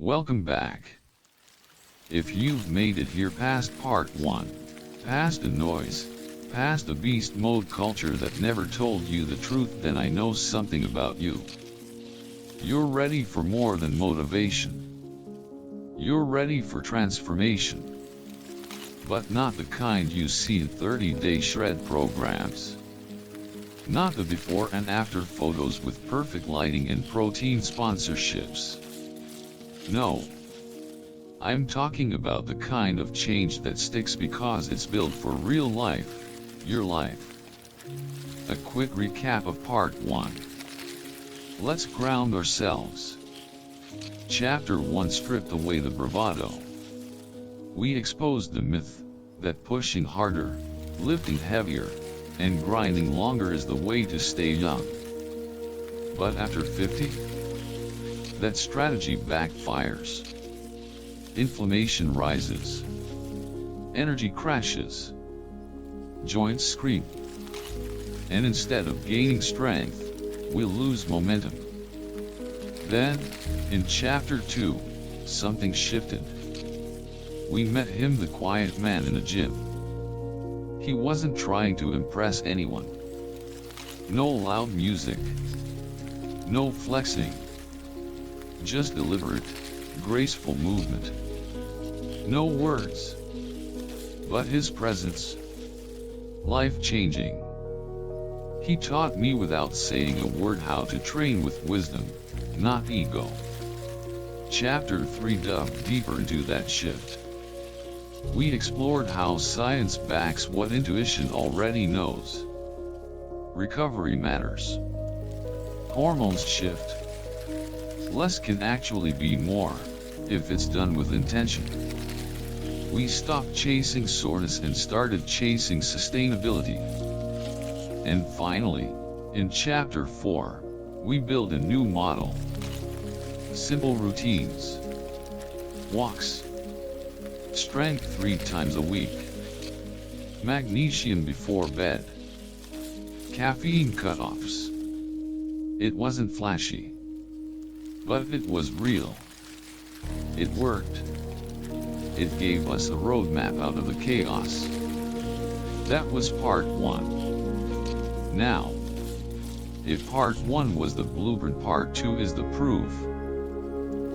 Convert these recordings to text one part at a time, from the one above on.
Welcome back. If you've made it here past part 1, past the noise, past the beast mode culture that never told you the truth, then I know something about you. You're ready for more than motivation. You're ready for transformation. But not the kind you see in 30-day shred programs. Not the before and after photos with perfect lighting and protein sponsorships. No. I'm talking about the kind of change that sticks because it's built for real life, your life. A quick recap of part 1. Let's ground ourselves. Chapter 1 stripped away the bravado. We exposed the myth that pushing harder, lifting heavier, and grinding longer is the way to stay young. But after 50, that strategy backfires. Inflammation rises. Energy crashes. Joints scream. And instead of gaining strength, we'll lose momentum. Then, in chapter 2, something shifted. We met him, the quiet man in a gym. He wasn't trying to impress anyone. No loud music. No flexing. Just deliberate, graceful movement. No words. But his presence. Life-changing. He taught me without saying a word how to train with wisdom, not ego. Chapter 3 dug deeper into that shift. We explored how science backs what intuition already knows. Recovery matters. Hormones shift. Less can actually be more, if it's done with intention. We stopped chasing soreness and started chasing sustainability. And finally, in chapter 4, we build a new model. Simple routines. Walks. Strength 3 times a week. Magnesium before bed. Caffeine cutoffs. It wasn't flashy. But it was real. It worked. It gave us a roadmap out of the chaos. That was part 1. Now, if part 1 was the blueprint, part 2 is the proof.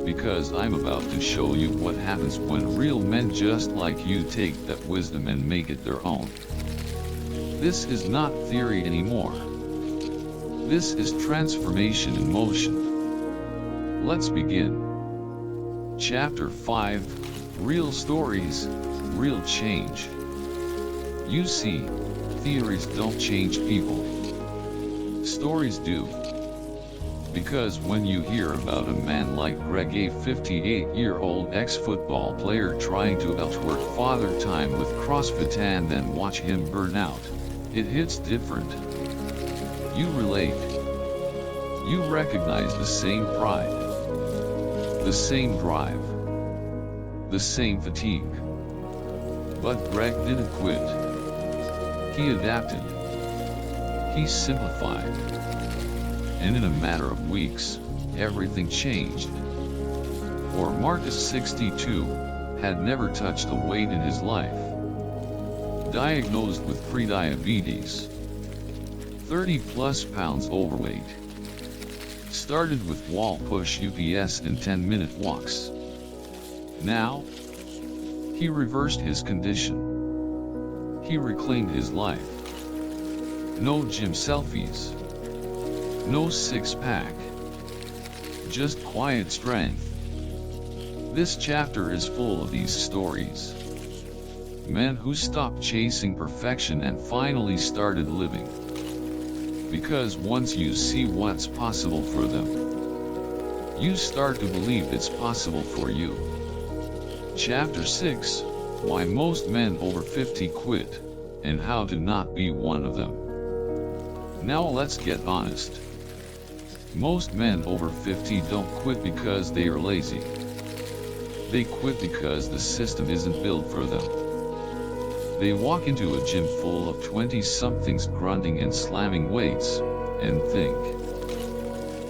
Because I'm about to show you what happens when real men just like you take that wisdom and make it their own. This is not theory anymore. This is transformation in motion. Let's begin. Chapter 5, Real Stories, Real Change. You see, theories don't change people. Stories do. Because when you hear about a man like Greg, a 58-year-old ex-football player trying to outwork father time with CrossFit and then watch him burn out, it hits different. You relate. You recognize the same pride, the same drive, the same fatigue. But Greg didn't quit. He adapted. He simplified. And in a matter of weeks, everything changed. For Marcus, 62, had never touched a weight in his life. Diagnosed with prediabetes. 30+ pounds overweight. Started with wall push UPS and 10-minute walks. Now, he reversed his condition. He reclaimed his life. No gym selfies. No six-pack. Just quiet strength. This chapter is full of these stories. Men who stopped chasing perfection and finally started living. Because once you see what's possible for them, you start to believe it's possible for you. Chapter 6, Why Most Men Over 50 Quit, and How to Not Be One of Them. Now let's get honest. Most men over 50 don't quit because they are lazy. They quit because the system isn't built for them. They walk into a gym full of 20-somethings grunting and slamming weights, and think,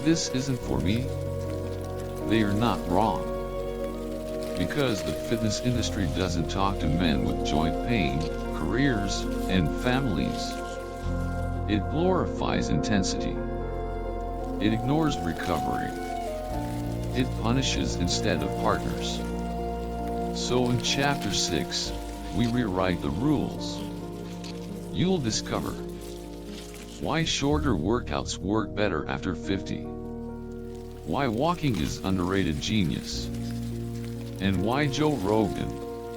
"This isn't for me." They are not wrong. Because the fitness industry doesn't talk to men with joint pain, careers, and families. It glorifies intensity. It ignores recovery. It punishes instead of partners. So in Chapter 6, we rewrite the rules. You'll discover why shorter workouts work better after 50, why walking is underrated genius, and why Joe Rogan,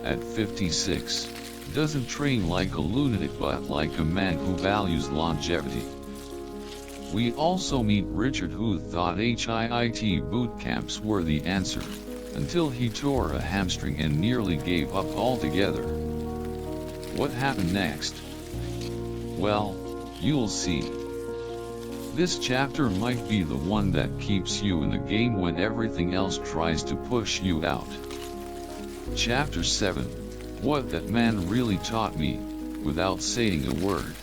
at 56, doesn't train like a lunatic but like a man who values longevity. We also meet Richard, who thought HIIT boot camps were the answer, until he tore a hamstring and nearly gave up altogether. What happened next? Well, you'll see. This chapter might be the one that keeps you in the game when everything else tries to push you out. Chapter 7, What That Man Really Taught Me, Without Saying a Word.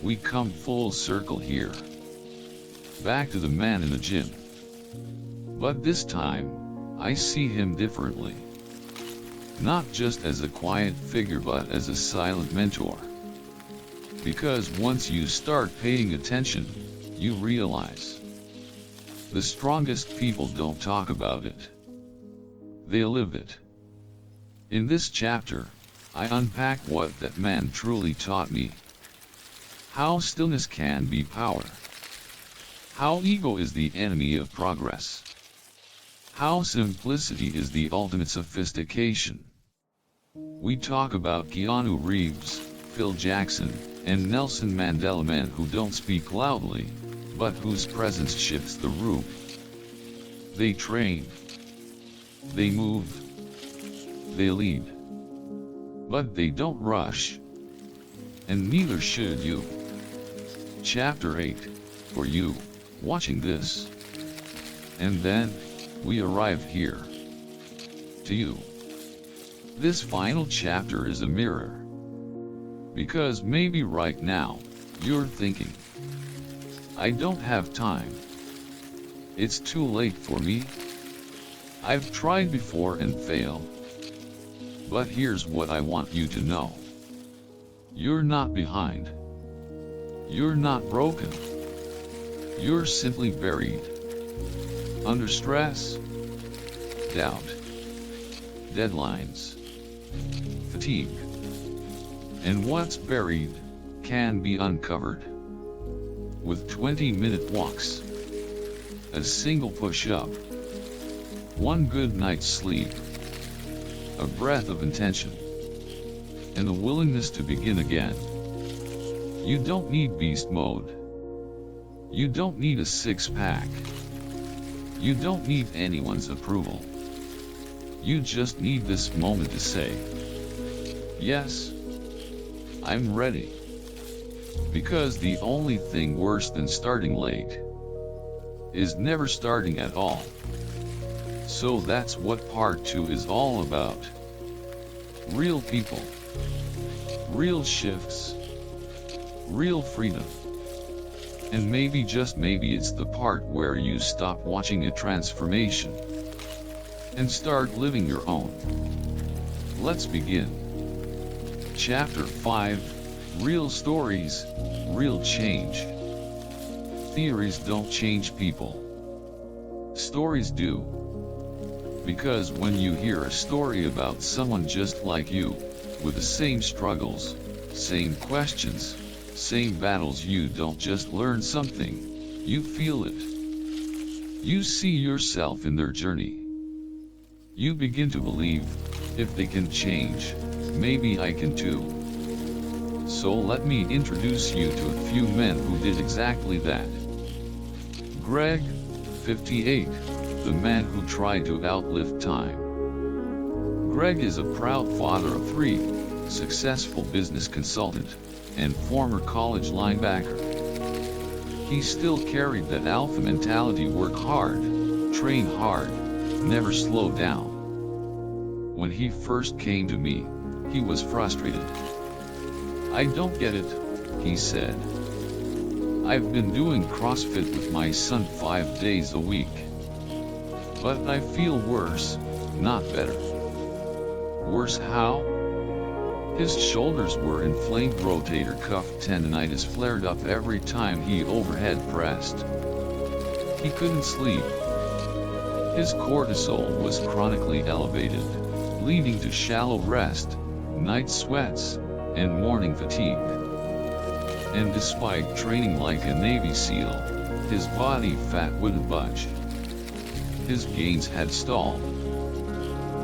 We come full circle here. Back to the man in the gym. But this time, I see him differently. Not just as a quiet figure but as a silent mentor. Because once you start paying attention, you realize the strongest people don't talk about it. They live it. In this chapter, I unpack what that man truly taught me. How stillness can be power. How ego is the enemy of progress. How simplicity is the ultimate sophistication. We talk about Keanu Reeves, Phil Jackson, and Nelson Mandela, men who don't speak loudly, but whose presence shifts the room. They train. They move. They lead. But they don't rush. And neither should you. Chapter 8, for you, watching this. And then, we arrive here. To you. This final chapter is a mirror. Because maybe right now, you're thinking, I don't have time. It's too late for me. I've tried before and failed. But here's what I want you to know. You're not behind. You're not broken. You're simply buried. Under stress, doubt, deadlines, fatigue. And what's buried can be uncovered. With 20-minute walks, a single push-up, one good night's sleep, a breath of intention, and the willingness to begin again. You don't need beast mode. You don't need a six-pack. You don't need anyone's approval. You just need this moment to say, yes, I'm ready. Because the only thing worse than starting late is never starting at all. So that's what part 2 is all about. Real people, real shifts, real freedom. And maybe, just maybe, it's the part where you stop watching a transformation and start living your own. Let's begin. Chapter 5, Real Stories, Real Change. Theories don't change people. Stories do. Because when you hear a story about someone just like you, with the same struggles, same questions, same battles, you don't just learn something, you feel it. You see yourself in their journey. You begin to believe, if they can change, maybe I can too. So let me introduce you to a few men who did exactly that. Greg, 58, the man who tried to outlive time. Greg is a proud father of 3, successful business consultant, and former college linebacker. He still carried that alpha mentality: work hard, train hard, never slow down. When he first came to me, he was frustrated. I don't get it, he said. I've been doing CrossFit with my son 5 days a week. But I feel worse, not better. Worse how? His shoulders were inflamed, rotator cuff tendonitis flared up every time he overhead pressed. He couldn't sleep. His cortisol was chronically elevated, leading to shallow rest, night sweats, and morning fatigue. And despite training like a Navy SEAL, his body fat wouldn't budge. His gains had stalled.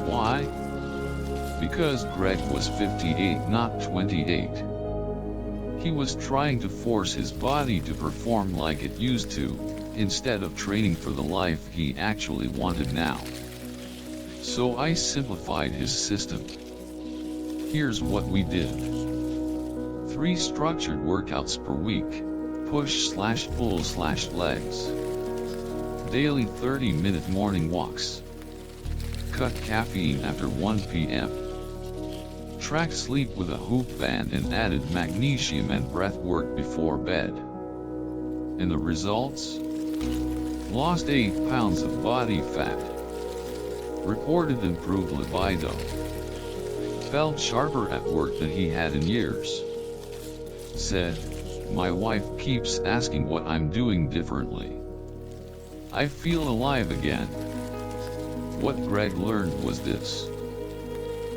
Why? Because Greg was 58, not 28. He was trying to force his body to perform like it used to, instead of training for the life he actually wanted now. So I simplified his system. Here's what we did. 3 structured workouts per week, push/pull/legs. Daily 30-minute morning walks. Cut caffeine after 1 p.m. Tracked sleep with a hoop band and added magnesium and breath work before bed. And the results? Lost 8 pounds of body fat. Reported improved libido. Felt sharper at work than he had in years. Said, "My wife keeps asking what I'm doing differently. I feel alive again." What Greg learned was this.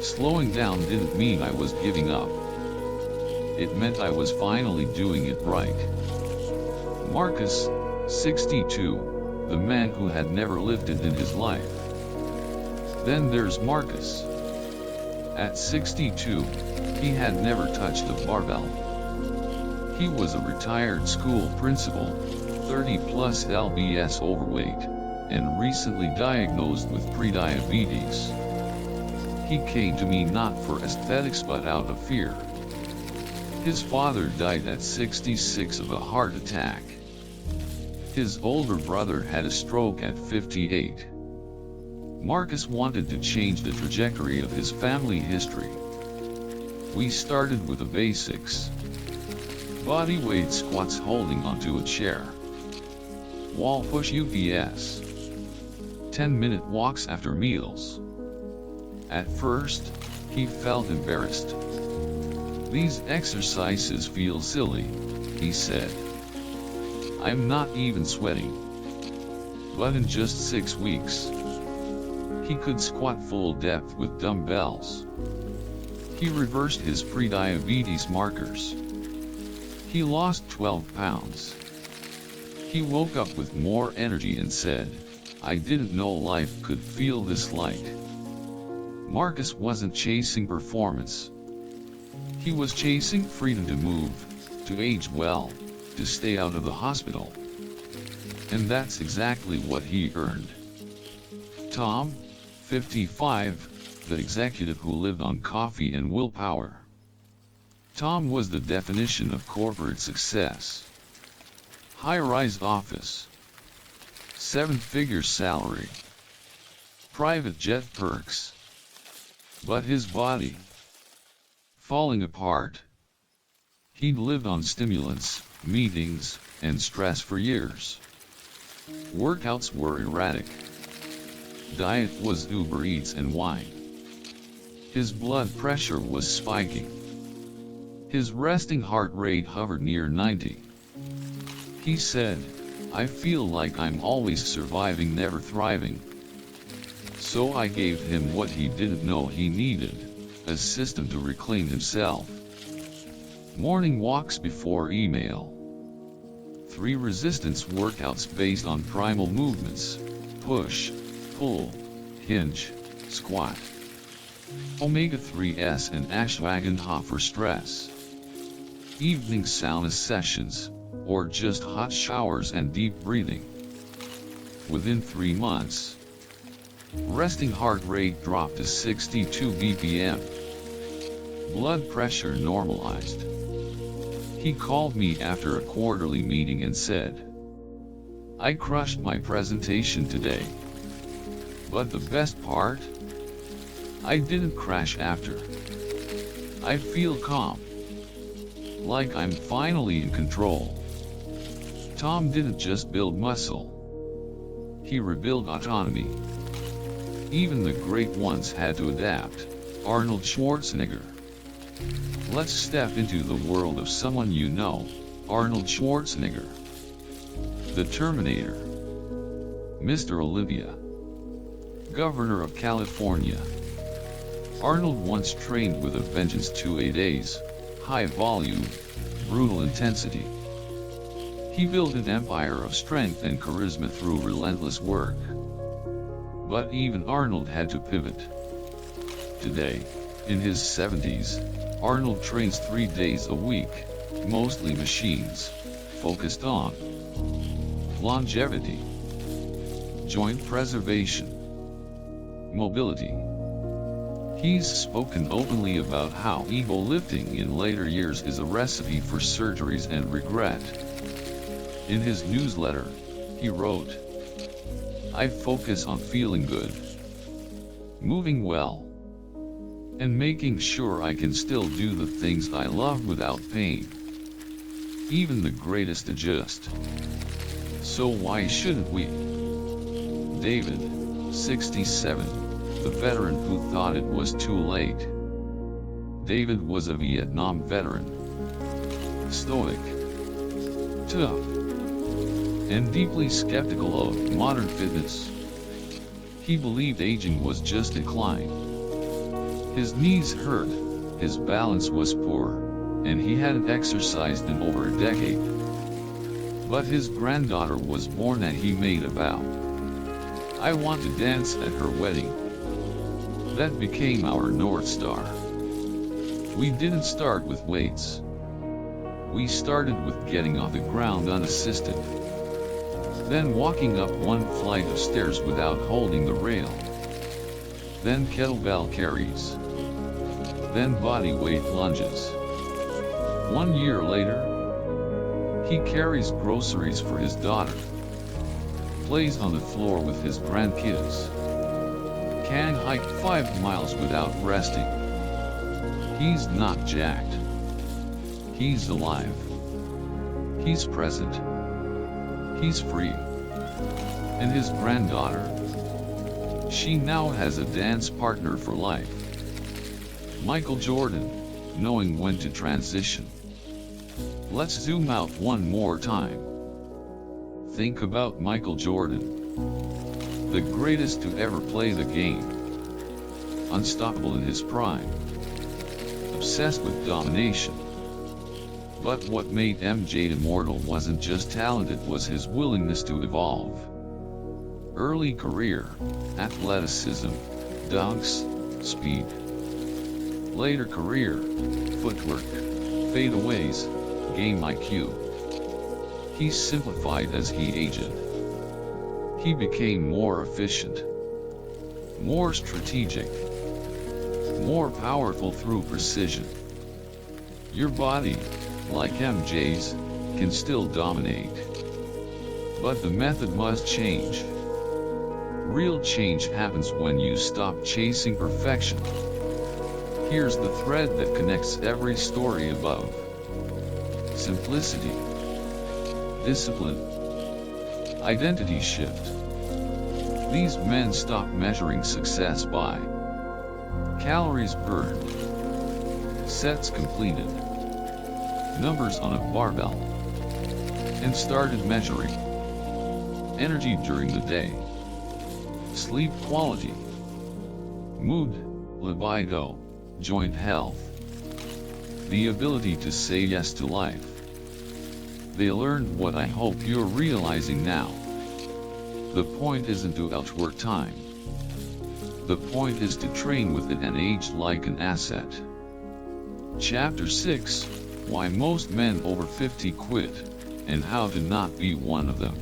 Slowing down didn't mean I was giving up. It meant I was finally doing it right. Marcus, 62, the man who had never lifted in his life. Then there's Marcus. At 62, he had never touched a barbell. He was a retired school principal, 30+ lbs overweight, and recently diagnosed with prediabetes. He came to me not for aesthetics but out of fear. His father died at 66 of a heart attack. His older brother had a stroke at 58. Marcus wanted to change the trajectory of his family history. We started with the basics. Body weight squats holding onto a chair. Wall push UPS. 10-minute walks after meals. At first, he felt embarrassed. "These exercises feel silly," he said. "I'm not even sweating." But in just 6 weeks, he could squat full depth with dumbbells. He reversed his prediabetes markers. He lost 12 pounds. He woke up with more energy and said, "I didn't know life could feel this light." Marcus wasn't chasing performance. He was chasing freedom to move, to age well, to stay out of the hospital. And that's exactly what he earned. Tom, 55, the executive who lived on coffee and willpower. Tom was the definition of corporate success. High-rise office. 7-figure salary. Private jet perks. But his body, falling apart. He'd lived on stimulants, meetings, and stress for years. Workouts were erratic. Diet was Uber Eats and wine. His blood pressure was spiking. His resting heart rate hovered near 90. He said, "I feel like I'm always surviving, never thriving." So I gave him what he didn't know he needed, a system to reclaim himself. Morning walks before email. 3 resistance workouts based on primal movements: push, pull, hinge, squat. Omega-3s and ashwagandha for stress. Evening sauna sessions, or just hot showers and deep breathing. Within 3 months, resting heart rate dropped to 62 BPM. Blood pressure normalized. He called me after a quarterly meeting and said, "I crushed my presentation today. But the best part? I didn't crash after. I feel calm. Like I'm finally in control." Tom didn't just build muscle. He rebuilt autonomy. Even the great ones had to adapt. Arnold Schwarzenegger. Let's step into the world of someone you know, Arnold Schwarzenegger. The Terminator. Mr. Olympia. Governor of California. Arnold once trained with a vengeance: 2 days, high volume, brutal intensity. He built an empire of strength and charisma through relentless work. But even Arnold had to pivot. Today, in his 70s, Arnold trains 3 days a week, mostly machines, focused on longevity, joint preservation, mobility. He's spoken openly about how ego lifting in later years is a recipe for surgeries and regret. In his newsletter, he wrote, "I focus on feeling good, moving well, and making sure I can still do the things I love without pain. Even the greatest adjust. So why shouldn't we?" David, 67, the veteran who thought it was too late. David was a Vietnam veteran. Stoic, tough, and deeply skeptical of modern fitness. He believed aging was just decline. His knees hurt, his balance was poor, and he hadn't exercised in over a decade. But his granddaughter was born and he made a vow. "I want to dance at her wedding." That became our North Star. We didn't start with weights. We started with getting off the ground unassisted. Then walking up one flight of stairs without holding the rail. Then kettlebell carries. Then body weight lunges. 1 year later, he carries groceries for his daughter, plays on the floor with his grandkids, can hike 5 miles without resting. He's not jacked. He's alive. He's present. He's free. And his granddaughter, she now has a dance partner for life. Michael Jordan, knowing when to transition. Let's zoom out one more time. Think about Michael Jordan, the greatest to ever play the game. Unstoppable in his prime. Obsessed with domination. But what made MJ immortal wasn't just talent, it was his willingness to evolve. Early career, athleticism, dunks, speed. Later career, footwork, fadeaways, game IQ. He simplified as he aged. He became more efficient, more strategic, more powerful through precision. Your body, like MJ's, can still dominate. But the method must change. Real change happens when you stop chasing perfection. Here's the thread that connects every story above. Simplicity, discipline, identity shift. These men stop measuring success by calories burned, sets completed, numbers on a barbell, and started measuring energy during the day, sleep quality, mood, libido, joint health, the ability to say yes to life. They learned what I hope you're realizing now. The point isn't to outwork time. The point is to train with it and age like an asset. Chapter 6, Why Most Men Over 50 Quit, and How to Not Be One of Them.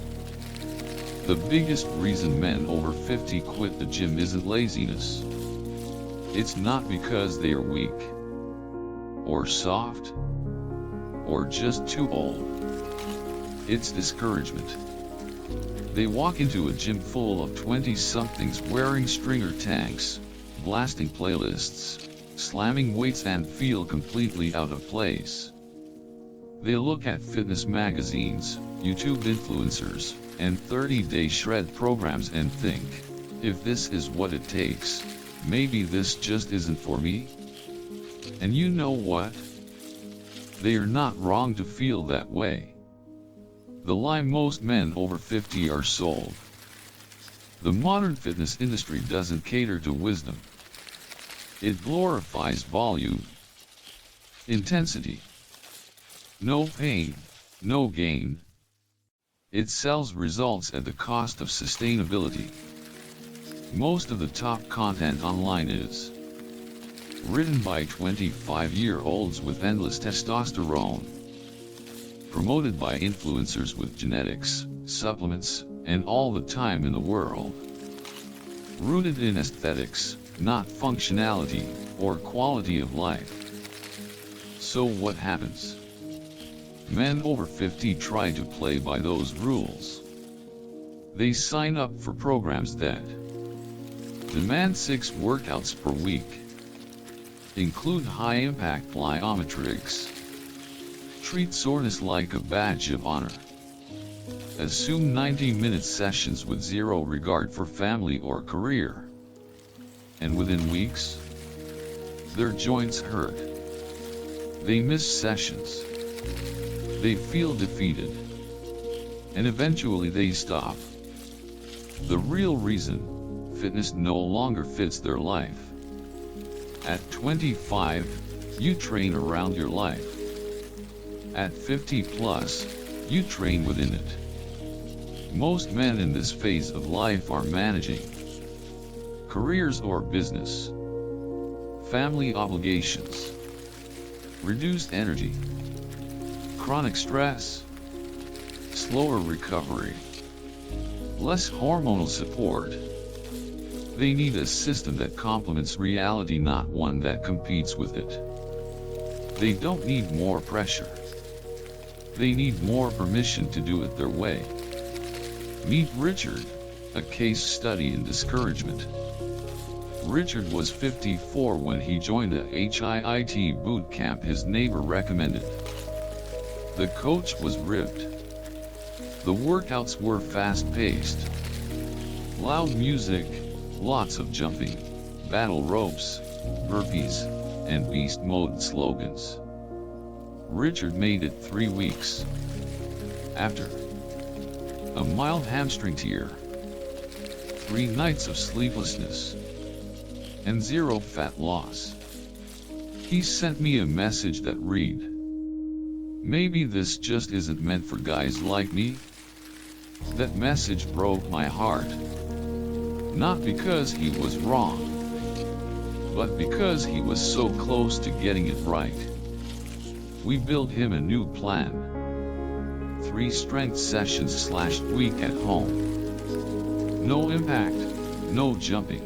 The biggest reason men over 50 quit the gym isn't laziness. It's not because they are weak, or soft, or just too old. It's discouragement. They walk into a gym full of 20-somethings wearing stringer tanks, blasting playlists, slamming weights, and feel completely out of place. They look at fitness magazines, YouTube influencers, and 30-day shred programs and think, If this is what it takes, maybe this just isn't for me. And you know what? They are not wrong to feel that way. The lie most men over 50 are sold. The modern fitness industry doesn't cater to wisdom. It glorifies volume, intensity, no pain, no gain. It sells results at the cost of sustainability. Most of the top content online is written by 25-year-olds with endless testosterone, promoted by influencers with genetics, supplements, and all the time in the world. Rooted in aesthetics, not functionality, or quality of life. So what happens? Men over 50 try to play by those rules. They sign up for programs that demand 6 workouts per week, include high-impact plyometrics, treat soreness like a badge of honor, assume 90-minute sessions with zero regard for family or career, and within weeks, their joints hurt. They miss sessions. They feel defeated. And eventually they stop. The real reason, fitness no longer fits their life. At 25, you train around your life. At 50 plus, you train within it. Most men in this phase of life are managing careers or business, family obligations, reduced energy, chronic stress, slower recovery, less hormonal support. They need a system that complements reality, not one that competes with it. They don't need more pressure. They need more permission to do it their way. Meet Richard, a case study in discouragement. Richard was 54 when he joined a HIIT boot camp his neighbor recommended. The coach was ripped. The workouts were fast-paced. Loud music, lots of jumping, battle ropes, burpees, and beast mode slogans. Richard made it 3 weeks. After a mild hamstring tear, 3 nights of sleeplessness, and 0 fat loss, he sent me a message that read, "Maybe this just isn't meant for guys like me." That message broke my heart. Not because he was wrong, but because he was so close to getting it right. We built him a new plan. 3 strength sessions /week at home. No impact, no jumping.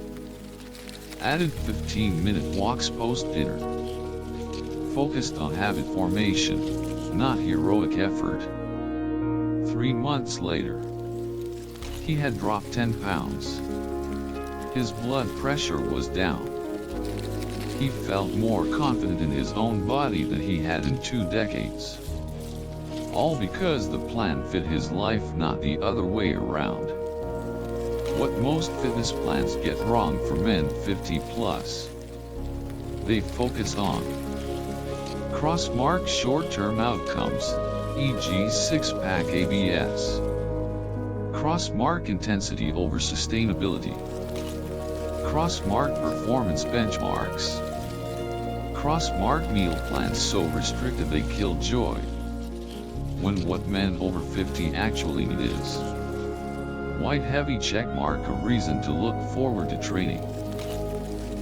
Added 15-minute walks post-dinner. Focused on habit formation, not heroic effort. 3 months later, he had dropped 10 pounds. His blood pressure was down. He felt more confident in his own body than he had in 2 decades. All because the plan fit his life, not the other way around. What most fitness plans get wrong for men 50 plus. They focus on cross-mark short-term outcomes, e.g. six-pack ABS. Cross-mark intensity over sustainability. Cross-mark performance benchmarks. Cross-mark meal plans so restricted they kill joy. When what men over 50 actually need is white heavy checkmark, a reason to look forward to training.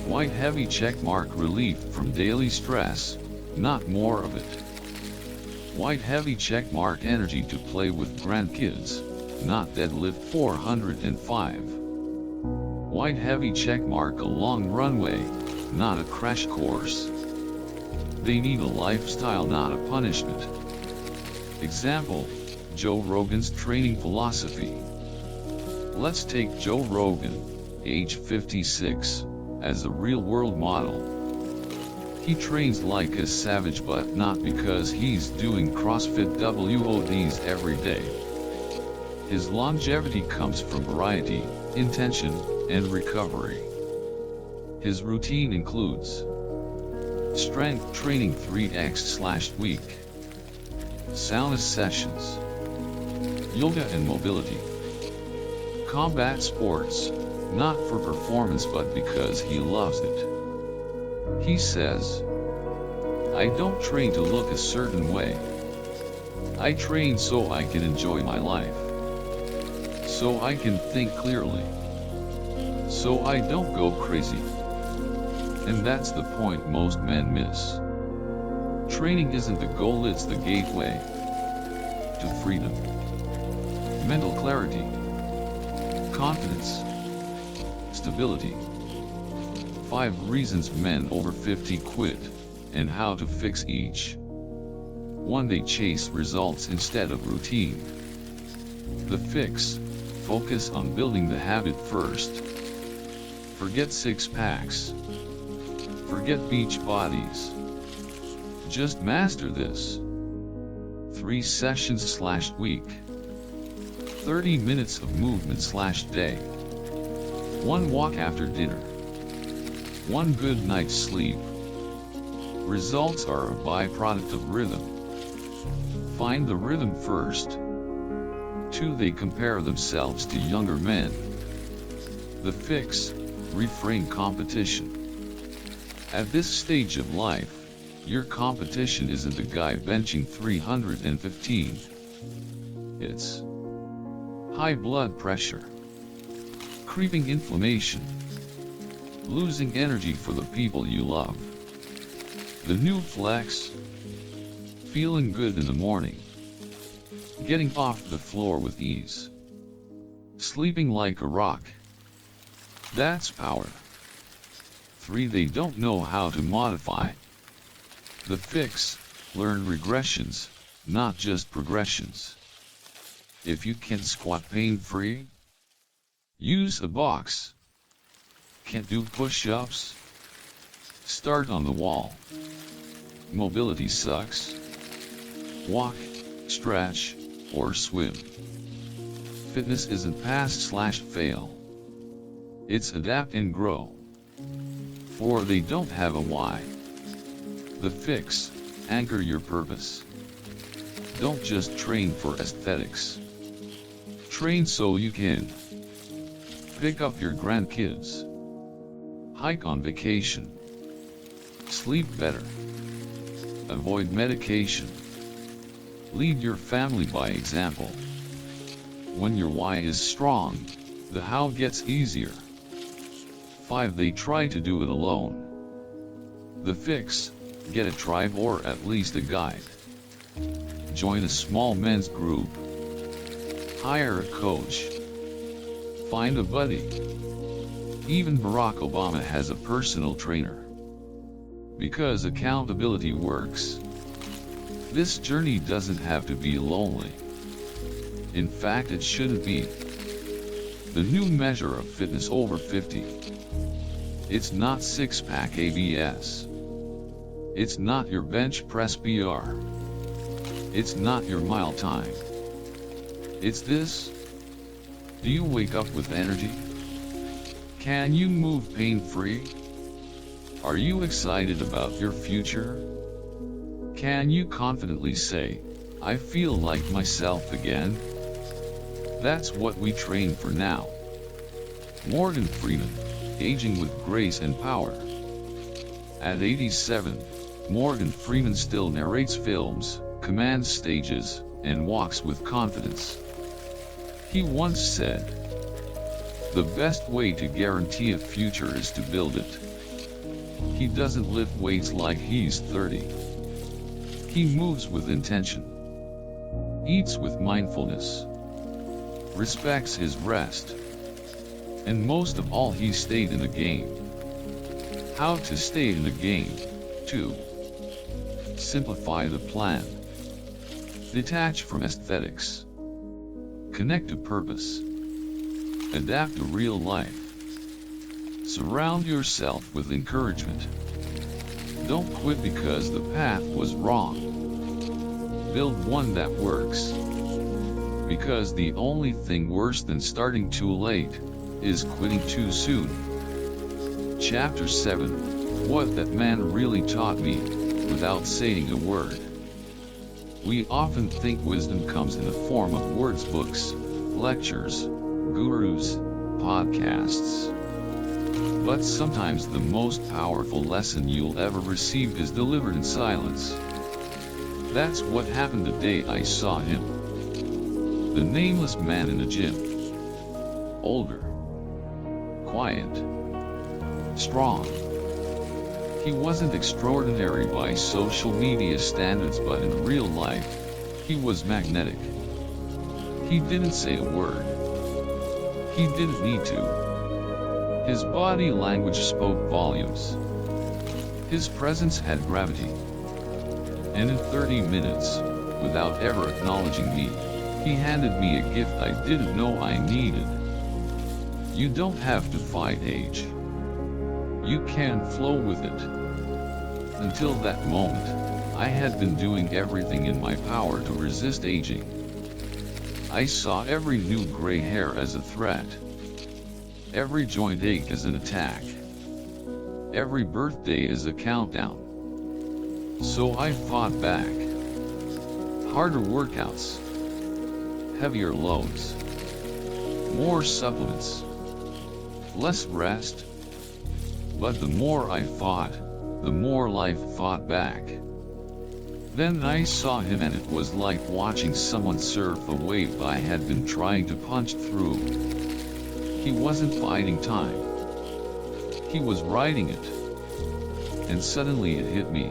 White heavy checkmark, relief from daily stress, not more of it. White heavy checkmark, energy to play with grandkids, not deadlift 405. White heavy checkmark, a long runway, not a crash course. They need a lifestyle, not a punishment. Example, Joe Rogan's training philosophy. Let's take Joe Rogan, age 56, as a real-world model. He trains like a savage, but not because he's doing CrossFit WODs every day. His longevity comes from variety, intention, and recovery. His routine includes strength training 3x/week, sauna sessions, yoga and mobility, combat sports, not for performance but because he loves it. He says, "I don't train to look a certain way. I train so I can enjoy my life. So I can think clearly. So I don't go crazy." And that's the point most men miss. Training isn't the goal, it's the gateway to freedom, mental clarity, confidence, stability. 5 reasons men over 50 quit, and how to fix each. 1. They chase results instead of routine. The fix: focus on building the habit first. Forget 6-packs. Forget beach bodies. Just master this. 3 sessions/week. 30 minutes of movement/day. 1 walk after dinner. 1 good night's sleep. Results are a byproduct of rhythm. Find the rhythm first. 2. They compare themselves to younger men. The fix: reframe competition. At this stage of life, your competition isn't a guy benching 315. It's high blood pressure, creeping inflammation, losing energy for the people you love. The new flex: feeling good in the morning, getting off the floor with ease, sleeping like a rock. That's power. 3. They don't know how to modify. The fix: learn regressions, not just progressions. If you can't squat pain-free, use a box. Can't do push-ups? Start on the wall. Mobility sucks? Walk, stretch, or swim. Fitness isn't pass/fail. It's adapt and grow. 4. They don't have a why. The fix: anchor your purpose. Don't just train for aesthetics. Train so you can pick up your grandkids, hike on vacation, sleep better, avoid medication, lead your family by example. When your why is strong, the how gets easier. 5. They try to do it alone. The fix: get a tribe or at least a guide. Join a small men's group. Hire a coach. Find a buddy. Even Barack Obama has a personal trainer. Because accountability works. This journey doesn't have to be lonely. In fact, it shouldn't be. The new measure of fitness over 50. It's not 6-pack ABS. It's not your bench press PR. It's not your mile time. It's this: do you wake up with energy? Can you move pain-free? Are you excited about your future? Can you confidently say, "I feel like myself again"? That's what we train for now. Morgan Freeman, aging with grace and power. At 87, Morgan Freeman still narrates films, commands stages, and walks with confidence. He once said, "The best way to guarantee a future is to build it." He doesn't lift weights like he's 30. He moves with intention, eats with mindfulness, respects his rest, and most of all, he stayed in the game. How to stay in the game? 2. Simplify the plan. Detach from aesthetics. Connect to purpose. Adapt to real life. Surround yourself with encouragement. Don't quit because the path was wrong. Build one that works. Because the only thing worse than starting too late Is quitting too soon? Chapter 7. What that man really taught me, without saying a word. We often think wisdom comes in the form of words, books, lectures, gurus, podcasts. But sometimes the most powerful lesson you'll ever receive is delivered in silence. That's what happened the day I saw him. The nameless man in the gym. Older. Quiet. Strong. He wasn't extraordinary by social media standards, but in real life, he was magnetic. He didn't say a word. He didn't need to. His body language spoke volumes. His presence had gravity. And in 30 minutes, without ever acknowledging me, he handed me a gift I didn't know I needed. You don't have to fight age. You can flow with it. Until that moment, I had been doing everything in my power to resist aging. I saw every new gray hair as a threat. Every joint ache as an attack. Every birthday as a countdown. So I fought back. Harder workouts. Heavier loads. More supplements. Less rest. But the more I fought, the more life fought back. Then I saw him, and it was like watching someone surf a wave I had been trying to punch through. He wasn't fighting time. He was riding it. And suddenly it hit me.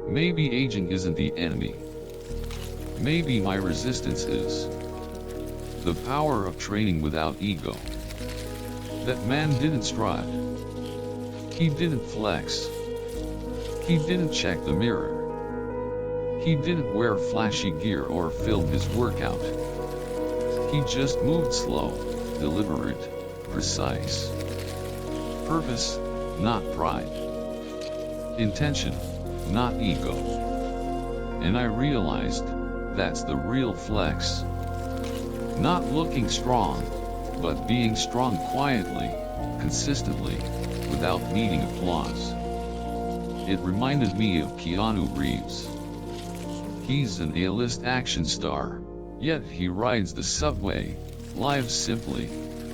Maybe aging isn't the enemy. Maybe my resistance is. The power of training without ego. That man didn't strut. He didn't flex. He didn't check the mirror. He didn't wear flashy gear or film his workout. He just moved slow, deliberate, precise. Purpose, not pride. Intention, not ego. And I realized, that's the real flex. Not looking strong, but being strong quietly, consistently, without needing applause. It reminded me of Keanu Reeves. He's an A-list action star, yet he rides the subway, lives simply,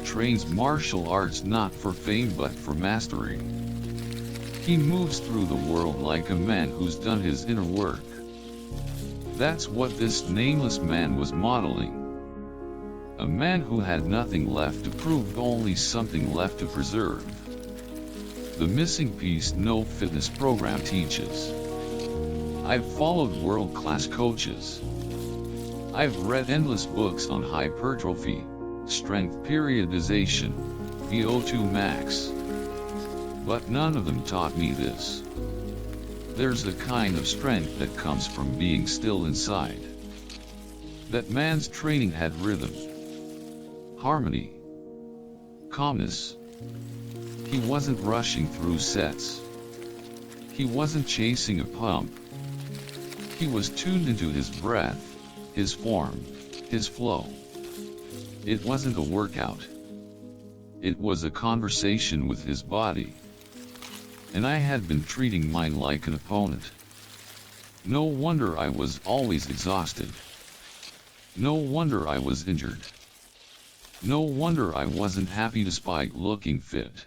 trains martial arts not for fame but for mastery. He moves through the world like a man who's done his inner work. That's what this nameless man was modeling. A man who had nothing left to prove, only something left to preserve. The missing piece no fitness program teaches. I've followed world-class coaches. I've read endless books on hypertrophy, strength periodization, VO2 max. But none of them taught me this. There's a kind of strength that comes from being still inside. That man's training had rhythm, harmony, calmness. He wasn't rushing through sets. He wasn't chasing a pump. He was tuned into his breath, his form, his flow. It wasn't a workout. It was a conversation with his body. And I had been treating mine like an opponent. No wonder I was always exhausted. No wonder I was injured. No wonder I wasn't happy despite looking fit.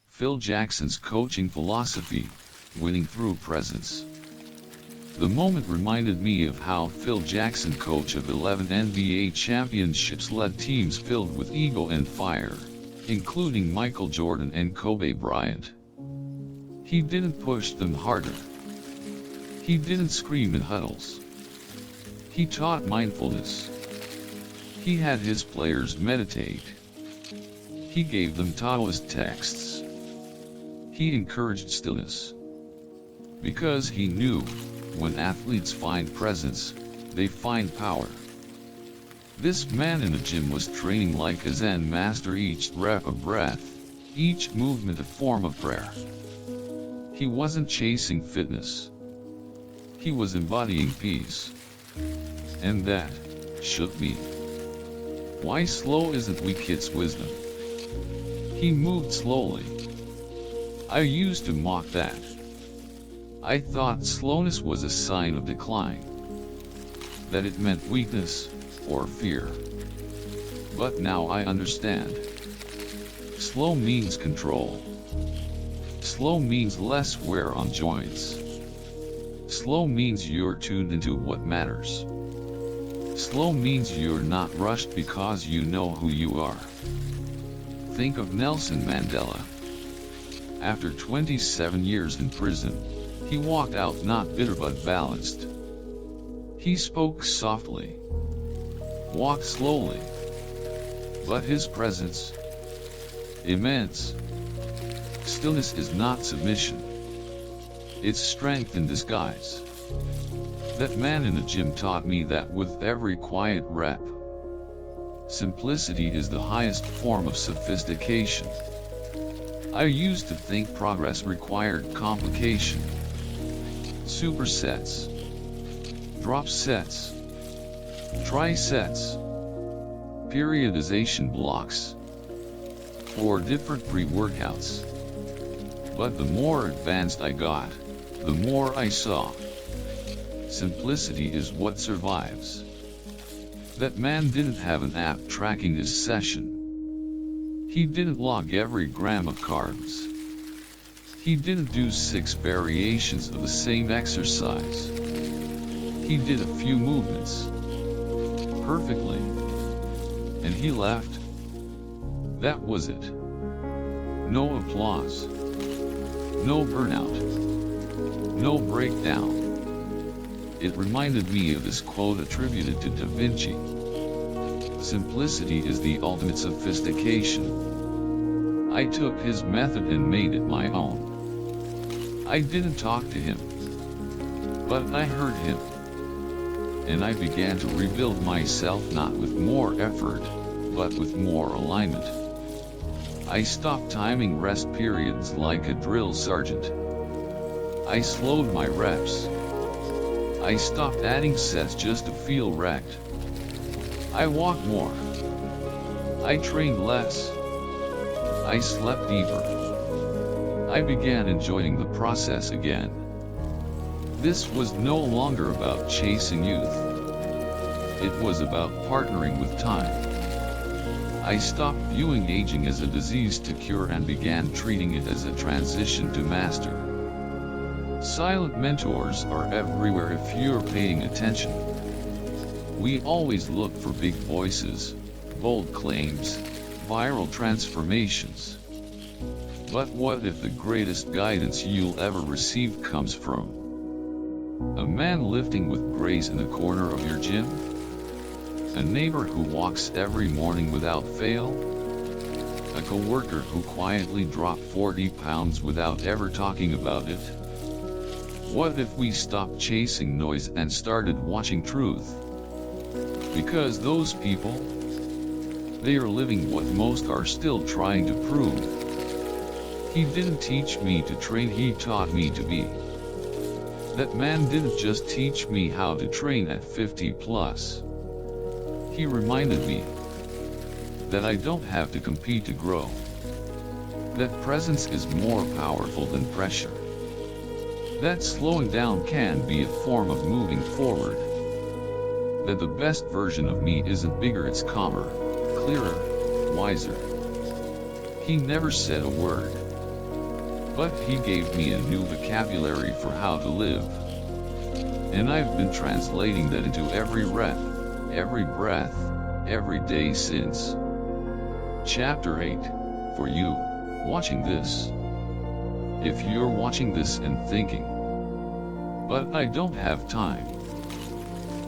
Phil Jackson's coaching philosophy, winning through presence. The moment reminded me of how Phil Jackson, coach of 11 NBA championships, led teams filled with ego and fire, including Michael Jordan and Kobe Bryant. He didn't push them harder. He didn't scream in huddles. He taught mindfulness. He had his players meditate. He gave them Taoist texts. He encouraged stillness. Because he knew, when athletes find presence, they find power. This man in the gym was training like a Zen master, each rep a breath, each movement a form of prayer. He wasn't chasing fitness. He was embodying peace. And that shook me. Why slow isn't weak, it's wisdom. He moved slowly. I used to mock that. I thought slowness was a sign of decline, that it meant weakness or fear. But now I understand. Slow means control. Slow means less wear on joints. Slow means you're tuned into what matters. Slow means you're not rushed because you know who you are. Think of Nelson Mandela. After 27 years in prison, he walked out not bitter but balanced. He spoke softly, walked slowly, but his presence, immense. Stillness is not submission. It's strength in disguise. That man in the gym taught me that with every quiet rep, simplicity is the highest form of sophistication. I used to think progress required complication. Supersets, drop sets, trisets, periodization blocks, or different pre-workouts. But the more advanced I got, the more I saw. Simplicity is what survives. That man didn't have an app tracking his session. He didn't log every gram of carbs. He didn't do 6 variations of the same exercise. He did a few movements perfectly, and he left. That was it. No applause. No burnout. No breakdown. It reminded me of this quote attributed to Da Vinci. Simplicity is the ultimate sophistication. I took his method and made it my own. I didn't talk to him, but I heard him. And I began to rebuild myself not with more effort, but with more alignment. I stopped timing rest periods like a drill sergeant. I slowed my reps. I stopped adding sets just to feel wrecked. I walked more. I trained less. I slept deeper. I began enjoying the process again. This was no longer about chasing youth. It was about partnering with time. I stopped viewing aging as a disease to cure and began treating it as a transition to master. Silent mentors are everywhere if you're paying attention. We always look for big voices, bold claims, viral transformations. But what if the greatest guidance you'll ever receive comes from a man lifting with grace in the corner of your gym? A neighbor who walks every morning without fail? A coworker who quietly dropped 40 pounds without ever talking about it? What if we stopped chasing noise and started watching truth? Because those people, they are living what most are still trying to prove. He didn't teach me to train, he taught me to be. That man didn't just teach me how to train at 50 plus. He reminded me that I don't have to compete to grow. That presence is more powerful than pressure. That slowing down can be a form of moving forward. That the best version of me isn't bigger, it's calmer, clearer, wiser. He never said a word, but he gave me a new vocabulary for how to live. And I've been translating that into every rep, every breath, every day since. Chapter 8, for you, watching this. If you're watching this and thinking, but I don't have time,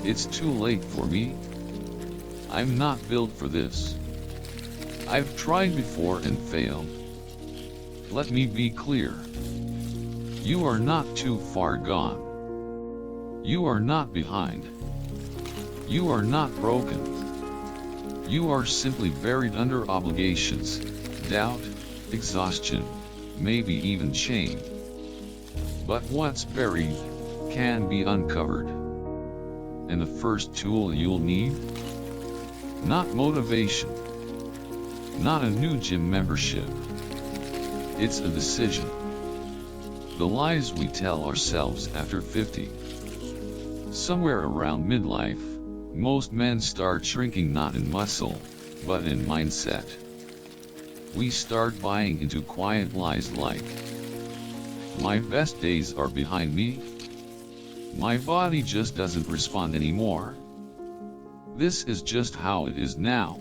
it's too late for me. I'm not built for this. I've tried before and failed. Let me be clear. You are not too far gone. You are not behind. You are not broken. You are simply buried under obligations, doubt, exhaustion, maybe even shame. But what's buried can be uncovered. And the first tool you'll need Not motivation. Not a new gym membership. It's a decision. The lies we tell ourselves after 50. Somewhere around midlife, most men start shrinking not in muscle, but in mindset. We start buying into quiet lies like, my best days are behind me. My body just doesn't respond anymore. This is just how it is now.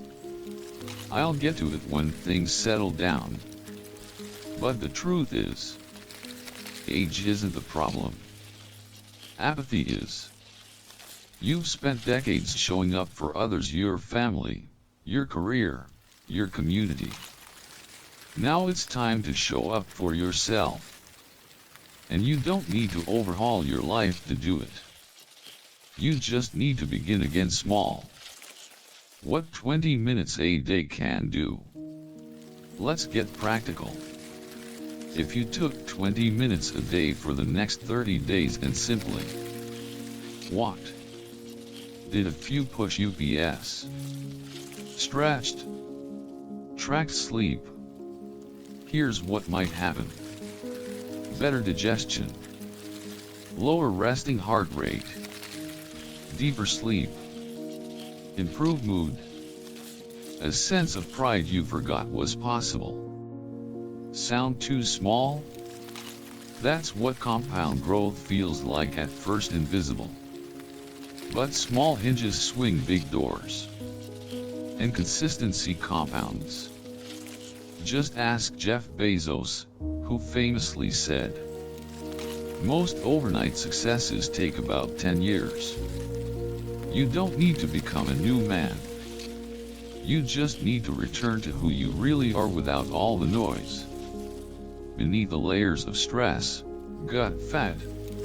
I'll get to it when things settle down. But the truth is, age isn't the problem. Apathy is. You've spent decades showing up for others, your family, your career, your community. Now it's time to show up for yourself. And you don't need to overhaul your life to do it. You just need to begin again small. What 20 minutes a day can do. Let's get practical. If you took 20 minutes a day for the next 30 days and simply walked, did a few push-ups, stretched, tracked sleep, here's what might happen. Better digestion, lower resting heart rate, deeper sleep, improved mood, a sense of pride you forgot was possible. Sound too small? That's what compound growth feels like at first, invisible. But small hinges swing big doors. And consistency compounds. Just ask Jeff Bezos, who famously said, most overnight successes take about 10 years. You don't need to become a new man. You just need to return to who you really are without all the noise. Beneath the layers of stress, gut fat,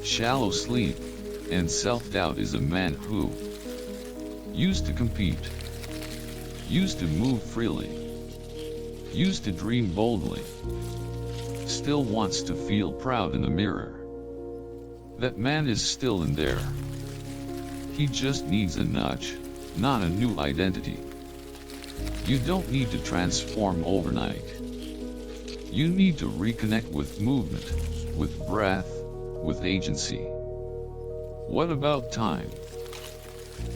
shallow sleep, and self-doubt is a man who used to compete, used to move freely, used to dream boldly, still wants to feel proud in the mirror. That man is still in there. He just needs a nudge, not a new identity. You don't need to transform overnight. You need to reconnect with movement, with breath, with agency. What about time?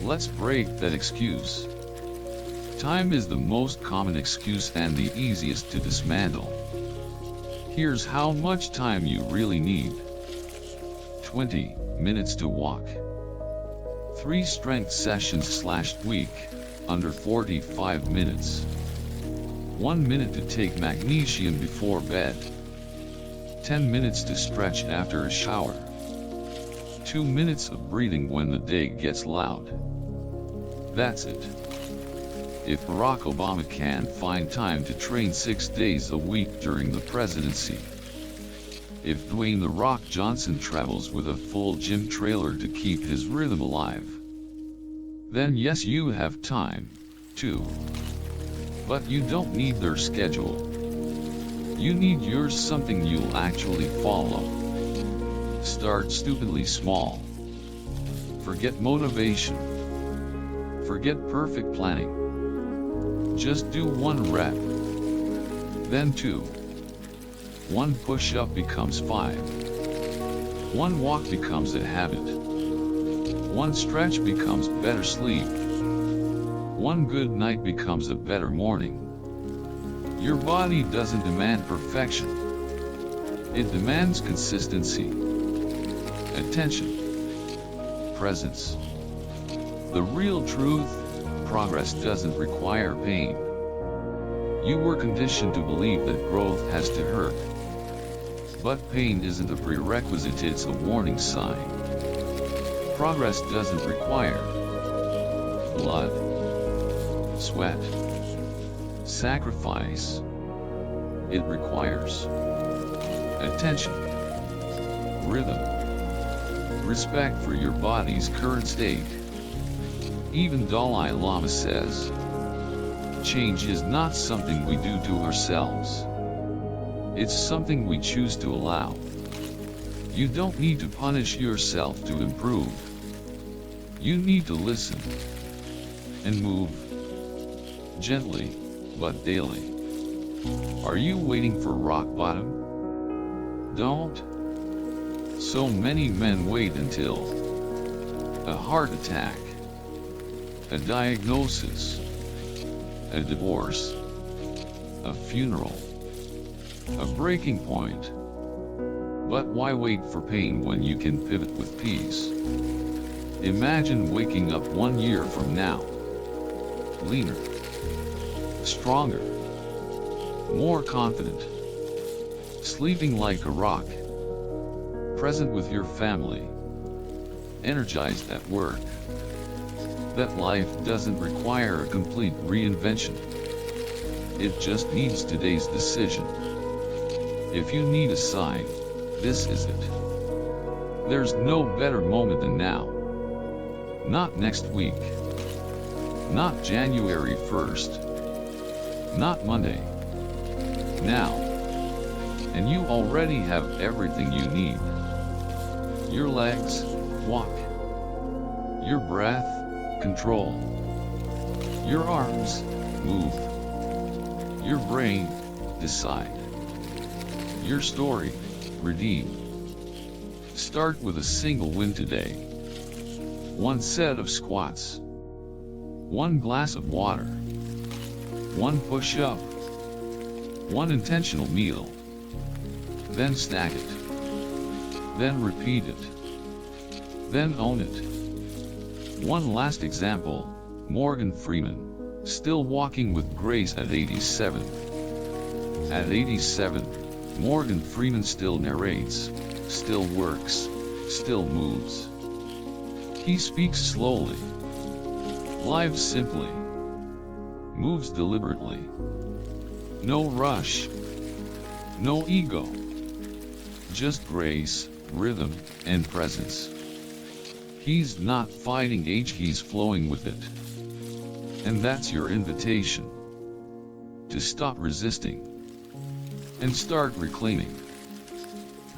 Let's break that excuse. Time is the most common excuse and the easiest to dismantle. Here's how much time you really need. 20 minutes to walk. 3 strength sessions /week, under 45 minutes. 1 minute to take magnesium before bed. 10 minutes to stretch after a shower. 2 minutes of breathing when the day gets loud. That's it. If Barack Obama can find time to train 6 days a week during the presidency, if Dwayne "The Rock" Johnson travels with a full gym trailer to keep his rhythm alive, then yes, you have time, too. But you don't need their schedule. You need yours, something you'll actually follow. Start stupidly small. Forget motivation. Forget perfect planning. Just do 1 rep. Then 2. 1 push-up becomes 5. 1 walk becomes a habit. 1 stretch becomes better sleep. 1 good night becomes a better morning. Your body doesn't demand perfection. It demands consistency, attention, presence. The real truth, progress doesn't require pain. You were conditioned to believe that growth has to hurt. But pain isn't a prerequisite, it's a warning sign. Progress doesn't require blood, sweat, sacrifice. It requires attention, rhythm, respect for your body's current state. Even Dalai Lama says, change is not something we do to ourselves. It's something we choose to allow. You don't need to punish yourself to improve. You need to listen and move gently, but daily. Are you waiting for rock bottom? Don't. So many men wait until a heart attack, a diagnosis, a divorce, a funeral, a breaking point. But why wait for pain when you can pivot with peace? Imagine waking up 1 year from now, leaner, stronger, more confident, sleeping like a rock, present with your family, energized at work. That life doesn't require a complete reinvention. It just needs today's decision. If you need a sign, this is it. There's no better moment than now. Not next week. Not January 1st. Not Monday. Now. And you already have everything you need. Your legs, walk. Your breath, control. Your arms, move. Your brain, decide. Your story, redeem. Start with a single win today. 1 set of squats. 1 glass of water. 1 push-up. 1 intentional meal. Then stack it. Then repeat it. Then own it. One last example, Morgan Freeman, still walking with grace at 87. At 87, Morgan Freeman still narrates, still works, still moves. He speaks slowly, lives simply, moves deliberately. No rush, no ego, just grace, rhythm, and presence. He's not fighting age, he's flowing with it. And that's your invitation. To stop resisting and start reclaiming.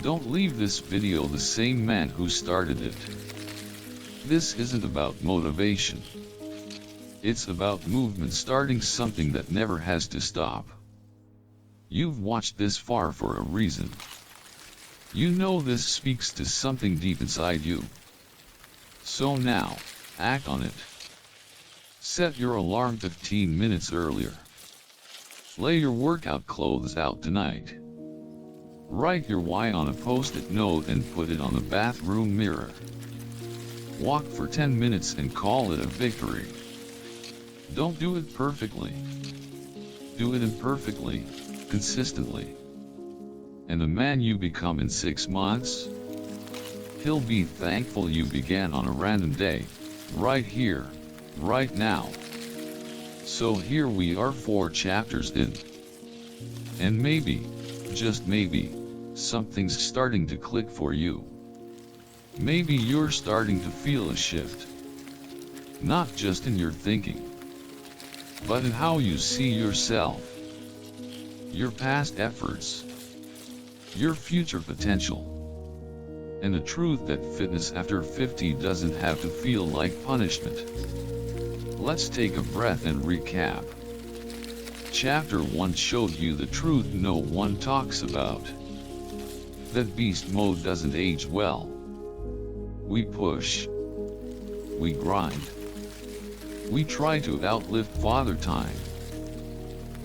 Don't leave this video the same man who started it. This isn't about motivation. It's about movement, starting something that never has to stop. You've watched this far for a reason. You know this speaks to something deep inside you. So now, act on it. Set your alarm 15 minutes earlier. Lay your workout clothes out tonight. Write your why on a post-it note and put it on the bathroom mirror. Walk for 10 minutes and call it a victory. Don't do it perfectly. Do it imperfectly, consistently. And the man you become in 6 months, he'll be thankful you began on a random day, right here, right now. So here we are, 4 chapters in. And maybe, just maybe, something's starting to click for you. Maybe you're starting to feel a shift. Not just in your thinking, but in how you see yourself, your past efforts, your future potential, and the truth that fitness after 50 doesn't have to feel like punishment. Let's take a breath and recap. Chapter 1 showed you the truth no one talks about. That beast mode doesn't age well. We push. We grind. We try to outlive Father Time.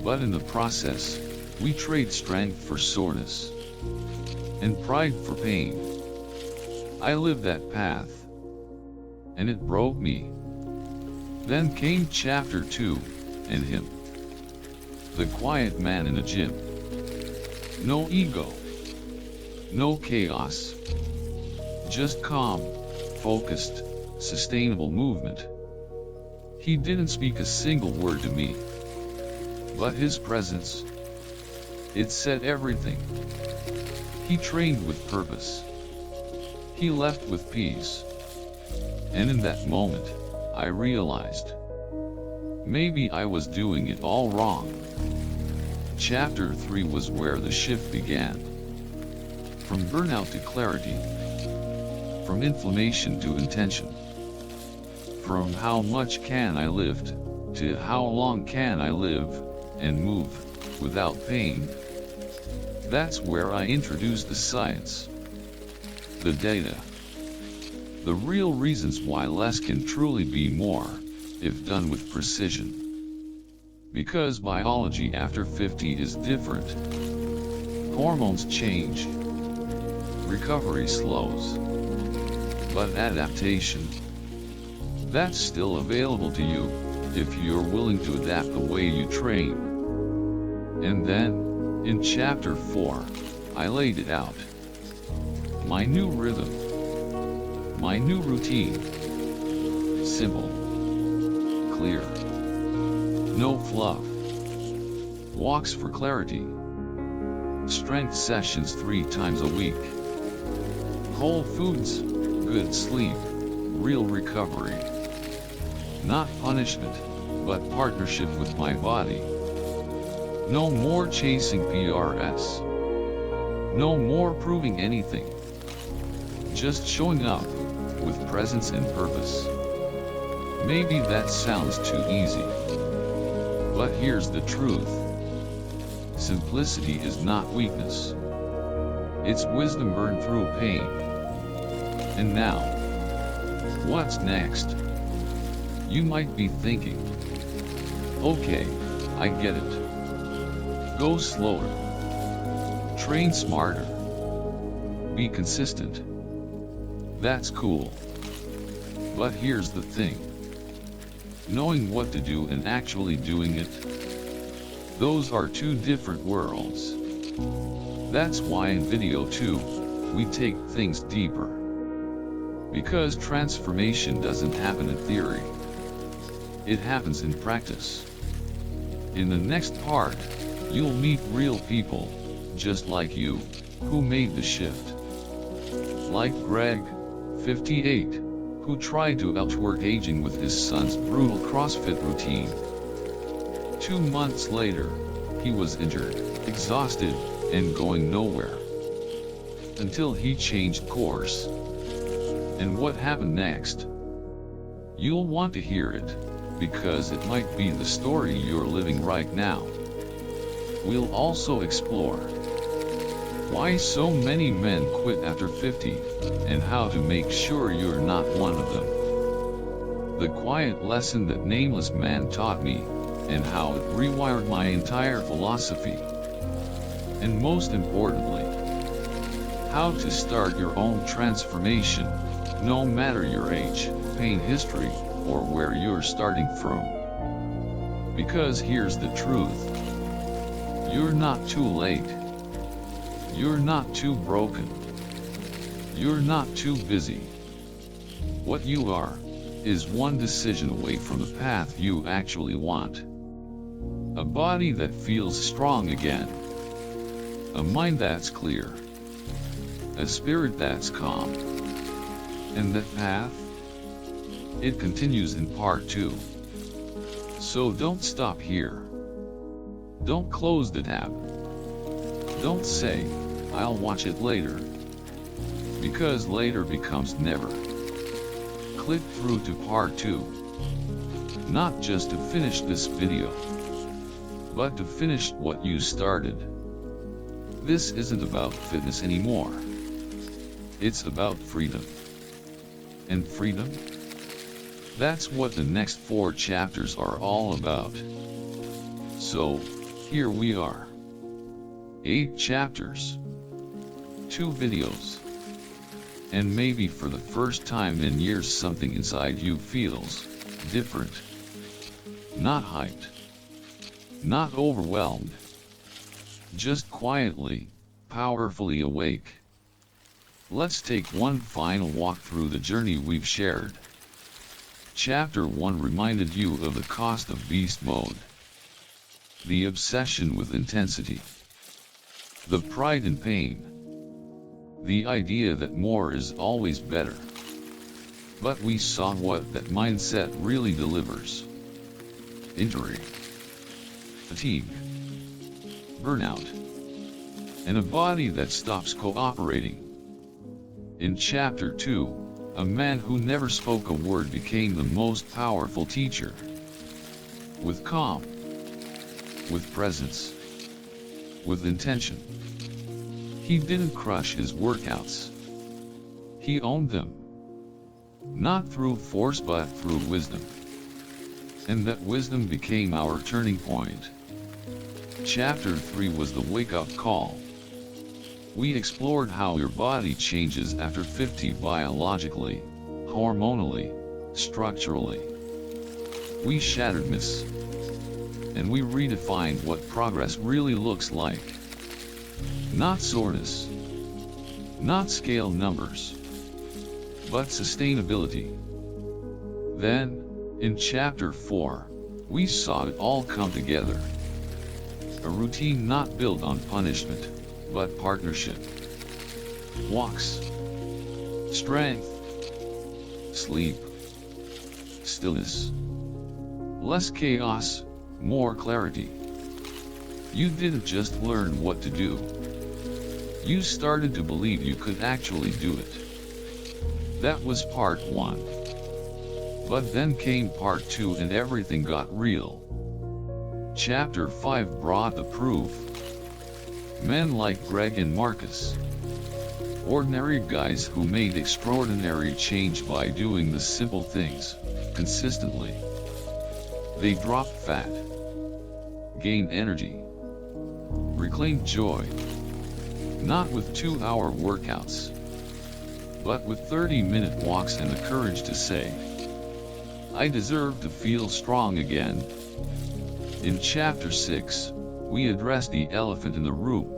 But in the process, we trade strength for soreness. And pride for pain. I lived that path. And it broke me. Then came chapter 2, and him. The quiet man in a gym. No ego. No chaos. Just calm, focused, sustainable movement. He didn't speak a single word to me. But his presence, it said everything. He trained with purpose. He left with peace. And in that moment, I realized, maybe I was doing it all wrong. Chapter 3 was where the shift began. From burnout to clarity. From inflammation to intention. From how much can I lift, to how long can I live and move without pain. That's where I introduce the science, the data, the real reasons why less can truly be more, if done with precision. Because biology after 50 is different. Hormones change, recovery slows, but adaptation, that's still available to you, if you're willing to adapt the way you train. And then, in chapter 4, I laid it out. My new rhythm, my new routine. Simple, clear, no fluff. Walks for clarity. Strength sessions 3 times a week. Whole foods, good sleep, real recovery. Not punishment, but partnership with my body. No more chasing PRS. No more proving anything. Just showing up, with presence and purpose. Maybe that sounds too easy. But here's the truth. Simplicity is not weakness. It's wisdom burned through pain. And now, what's next? You might be thinking, okay, I get it. Go slower. Train smarter. Be consistent. That's cool. But here's the thing. Knowing what to do and actually doing it, those are two different worlds. That's why in video 2, we take things deeper. Because transformation doesn't happen in theory. It happens in practice. In the next part, you'll meet real people, just like you, who made the shift. Like Greg, 58, who tried to outwork aging with his son's brutal CrossFit routine. 2 months later, he was injured, exhausted, and going nowhere. Until he changed course. And what happened next? You'll want to hear it, because it might be the story you're living right now. We'll also explore why so many men quit after 50, and how to make sure you're not one of them. The quiet lesson that nameless man taught me, and how it rewired my entire philosophy. And most importantly, how to start your own transformation, no matter your age, pain history, or where you're starting from. Because here's the truth. You're not too late. You're not too broken. You're not too busy. What you are, is one decision away from the path you actually want. A body that feels strong again. A mind that's clear. A spirit that's calm. And that path? It continues in part 2. So don't stop here. Don't close the tab. Don't say, I'll watch it later. Because later becomes never. Click through to part 2. Not just to finish this video, but to finish what you started. This isn't about fitness anymore. It's about freedom. And freedom? That's what the next 4 chapters are all about. So, here we are. 8 chapters. 2 videos. And maybe for the first time in years something inside you feels different. Not hyped. Not overwhelmed. Just quietly, powerfully awake. Let's take one final walk through the journey we've shared. Chapter 1 reminded you of the cost of beast mode. The obsession with intensity. The pride in pain. The idea that more is always better. But we saw what that mindset really delivers. Injury. Fatigue. Burnout. And a body that stops cooperating. In chapter 2, a man who never spoke a word became the most powerful teacher. with calm, with presence, with intention. He didn't crush his workouts. He owned them. Not through force but through wisdom. And that wisdom became our turning point. Chapter 3 was the wake-up call. We explored how your body changes after 50 biologically, hormonally, structurally. We shattered myths. And we redefined what progress really looks like. Not soreness. Not scale numbers. But sustainability. Then, in Chapter 4, we saw it all come together. A routine not built on punishment, but partnership. Walks. Strength. Sleep. Stillness. Less chaos, more clarity. You didn't just learn what to do. You started to believe you could actually do it. That was part 1. But then came part 2 and everything got real. Chapter 5 brought the proof. Men like Greg and Marcus. Ordinary guys who made extraordinary change by doing the simple things, consistently. They dropped fat, gained energy, reclaimed joy. Not with 2-hour workouts, but with 30-minute walks and the courage to say, I deserve to feel strong again. In Chapter 6, we address the elephant in the room.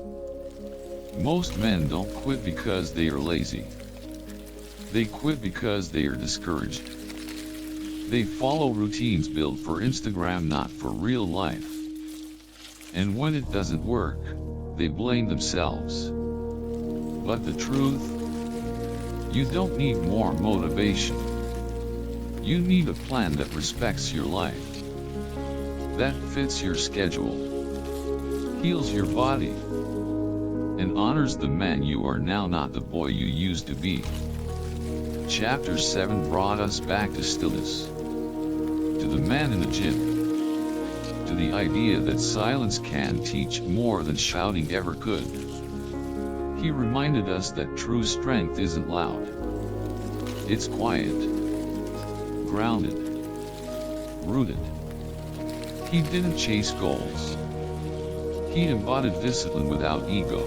Most men don't quit because they are lazy. They quit because they are discouraged. They follow routines built for Instagram, not for real life. And when it doesn't work, they blame themselves. But the truth? You don't need more motivation. You need a plan that respects your life, that fits your schedule, heals your body, and honors the man you are now, not the boy you used to be. Chapter 7 brought us back to stillness, to the man in the gym, to the idea that silence can teach more than shouting ever could. He reminded us that true strength isn't loud. It's quiet, grounded, rooted. He didn't chase goals. He embodied discipline without ego.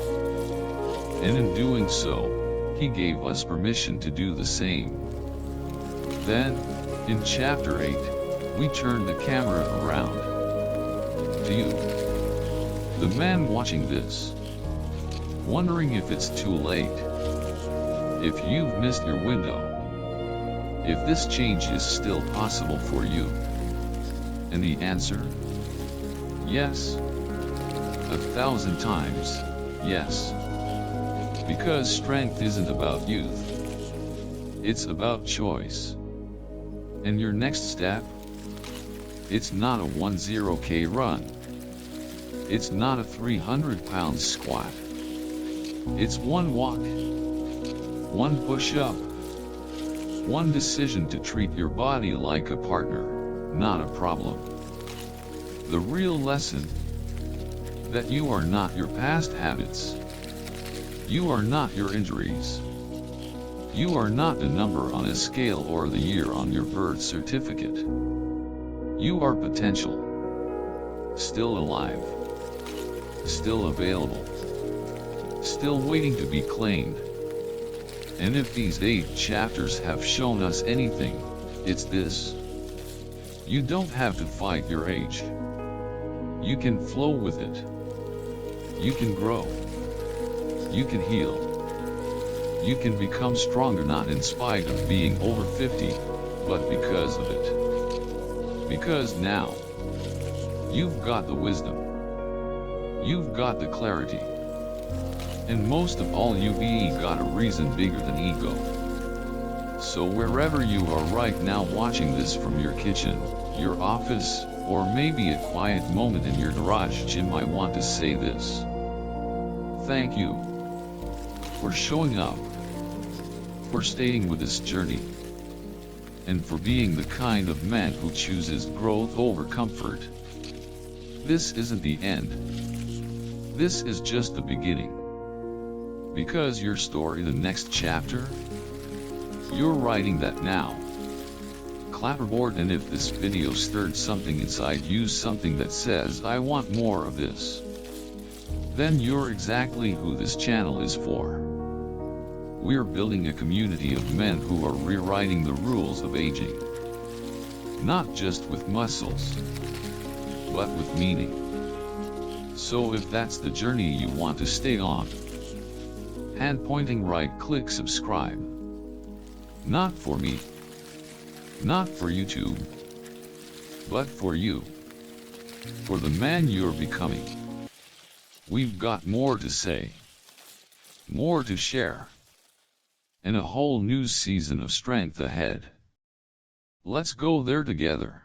And in doing so, he gave us permission to do the same. Then, in Chapter 8, we turned the camera around to you, the man watching this, wondering if it's too late, if you've missed your window, if this change is still possible for you. And the answer? Yes. 1,000 times, yes. Because strength isn't about youth. It's about choice. And your next step? It's not a 10K run. It's not a 300-pound squat. It's one walk, one push-up, one decision to treat your body like a partner, not a problem. The real lesson: that you are not your past habits. You are not your injuries. You are not the number on a scale or the year on your birth certificate. You are potential. Still alive. Still available. Still waiting to be claimed. And if these 8 chapters have shown us anything, it's this. You don't have to fight your age. You can flow with it. You can grow. You can heal. You can become stronger, not in spite of being over 50, but because of it. Because now, you've got the wisdom. You've got the clarity. And most of all, you've got a reason bigger than ego. So wherever you are right now watching this, from your kitchen, your office, or maybe a quiet moment in your garage gym, I want to say this. Thank you for showing up, for staying with this journey, and for being the kind of man who chooses growth over comfort. This isn't the end. This is just the beginning. Because your story, the next chapter, you're writing that now. Clapperboard, and if this video stirred something inside you, something that says, I want more of this, then you're exactly who this channel is for. We're building a community of men who are rewriting the rules of aging. Not just with muscles, but with meaning. So if that's the journey you want to stay on, hand pointing right, click subscribe. Not for me, not for YouTube, but for you, for the man you're becoming. We've got more to say, more to share, and a whole new season of strength ahead. Let's go there together.